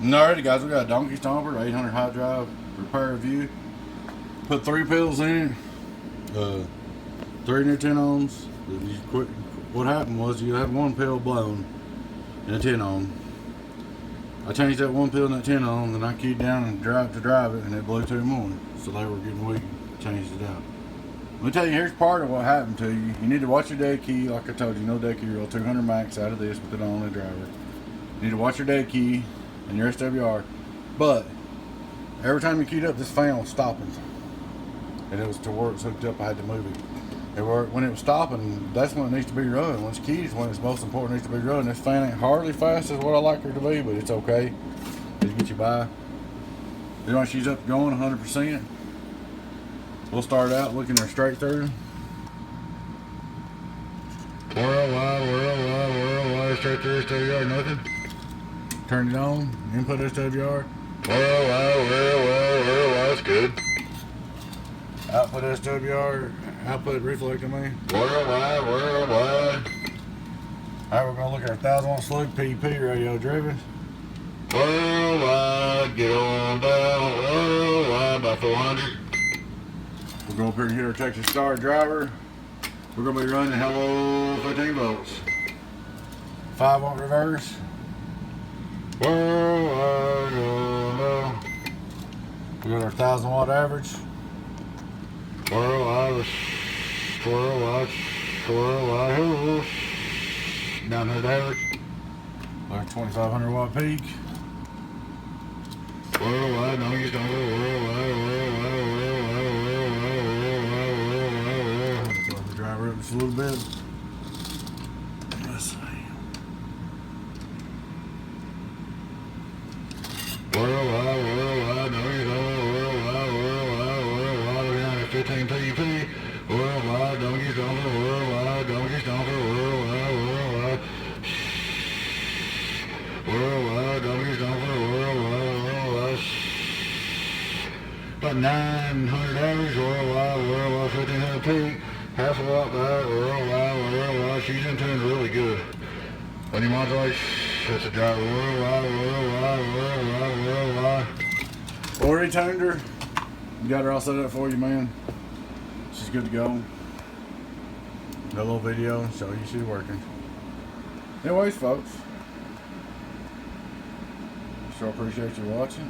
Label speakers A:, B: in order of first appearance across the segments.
A: Alrighty guys, we got a donkey Stomper 800 high drive repair review. Put 3 pills in it, 3 new 10 ohms. What happened was you had 1 pill blown in a 10 ohm. I changed that 1 pill in that 10 ohm, then I keyed down and drive it, and it blew 2 more. So they were getting weak. Changed it out. Let me tell you, here's part of what happened to you. You need to watch your dead key, like I told you, no dead key rule, 200 max out of this with the only driver. You need to watch your dead key and your SWR. But every time you keyed up, this fan was stopping. And it was to where it's hooked up, I had to move it. And when it was stopping, that's when it needs to be run. When it's keyed is when it's most important, it needs to be run. This fan ain't hardly fast as what I like her to be, but it's okay. Just get you by. Then once she's up going 100%, we'll start out looking her straight through. Whirl, straight through SWR, nothing. Turn it on, input SWR. Whirl, that's good. Output SWR, output reflect, I mean. Whirl. Alright, we're gonna look at our 1000 watt slug PEP radio driven. Whirl, get on down, whirl, by 400. We'll go up here and hit our Texas Star driver. We're gonna be running hello 15 volts. 5 watt reverse. Whirl, we got our 1000 watt average. Whirl, down there average. Our 2500 watt peak. Whirl, no, you don't the driver up just a little bit. Let's see. Whirl, no, you don't 15 PEP. Whirl, don't get stomper, don't get stomper, don't get stomper, about 900 average, 1500 peak, half a watt back, she's in tune really good. When you modulate, that's a driver, already tuned her. Got her all set up for you, man. She's good to go. Got a little video show you she's working. Anyways, folks, sure appreciate you watching.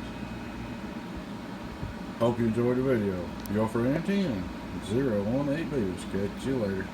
A: Hope you enjoyed the video. Your friend 10 018 Bills. Catch you later.